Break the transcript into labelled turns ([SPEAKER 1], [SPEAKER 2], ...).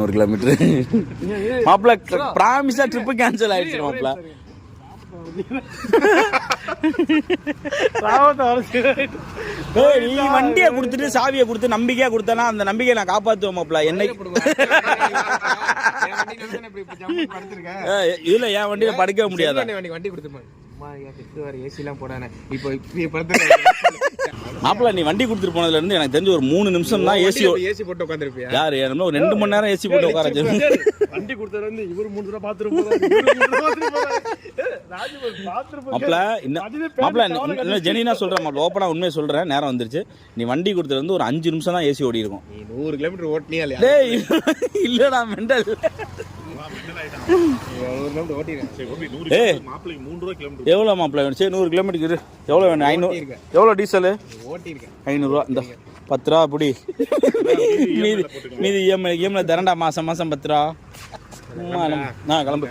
[SPEAKER 1] 1 kilometre மாப்பிள்ள ப்ராமிஸா trip cancel ஆயிடுச்சு மாப்பிள்ள. நீ வண்டியை கொடுத்துட்டு சாவியை கொடுத்து நம்பிக்கையா கொடுத்தனா அந்த நம்பிக்கையை நான் காப்பாத்துவேன் மாப்பிள்ள. என்னை இல்ல என் வண்டியில படுக்க முடியாது.
[SPEAKER 2] வண்டி கொடுத்து
[SPEAKER 1] மாப்பிள்ள நீ வண்டி கொடுத்துட்டு போனதுல இருந்து எனக்கு தெரிஞ்சு ஒரு 3 நிமிஷம் தான் ஏசி
[SPEAKER 2] போட்டு உட்காந்துருப்பியா?
[SPEAKER 1] யாரு என்ன ஒரு 2 மணி நேரம் ஏசி போட்டு உட்கார
[SPEAKER 3] வண்டி கொடுத்தது வந்து இவர் 3 தடவை பாத்ரூம்
[SPEAKER 1] மாப்பிள்ள ஜெனினா சொல்றேன் மாப்பிள்ள, ஓப்பனா உண்மையை சொல்றேன். நேரம் வந்துருச்சு. நீ வண்டி கொடுத்தது வந்து ஒரு 5 நிமிஷம் தான் ஏசி ஓடி இருக்கும்.
[SPEAKER 2] 100 கிலோமீட்டர் ஓட்டினியா இல்லையா?
[SPEAKER 1] டேய் இல்லடா மெண்டல். எவ்வளோ மாப்பிள்ள வேணும்? சரி 100 கிலோமீட்டருக்கு எவ்வளோ வேணும்? 500. எவ்வளோ டீசலு? 500 ரூபா. இந்த 10 ரூபா அப்படி மீதி இஎம்ஐ தரண்டா மாசம் 10 ரூபா. கிளம்பு.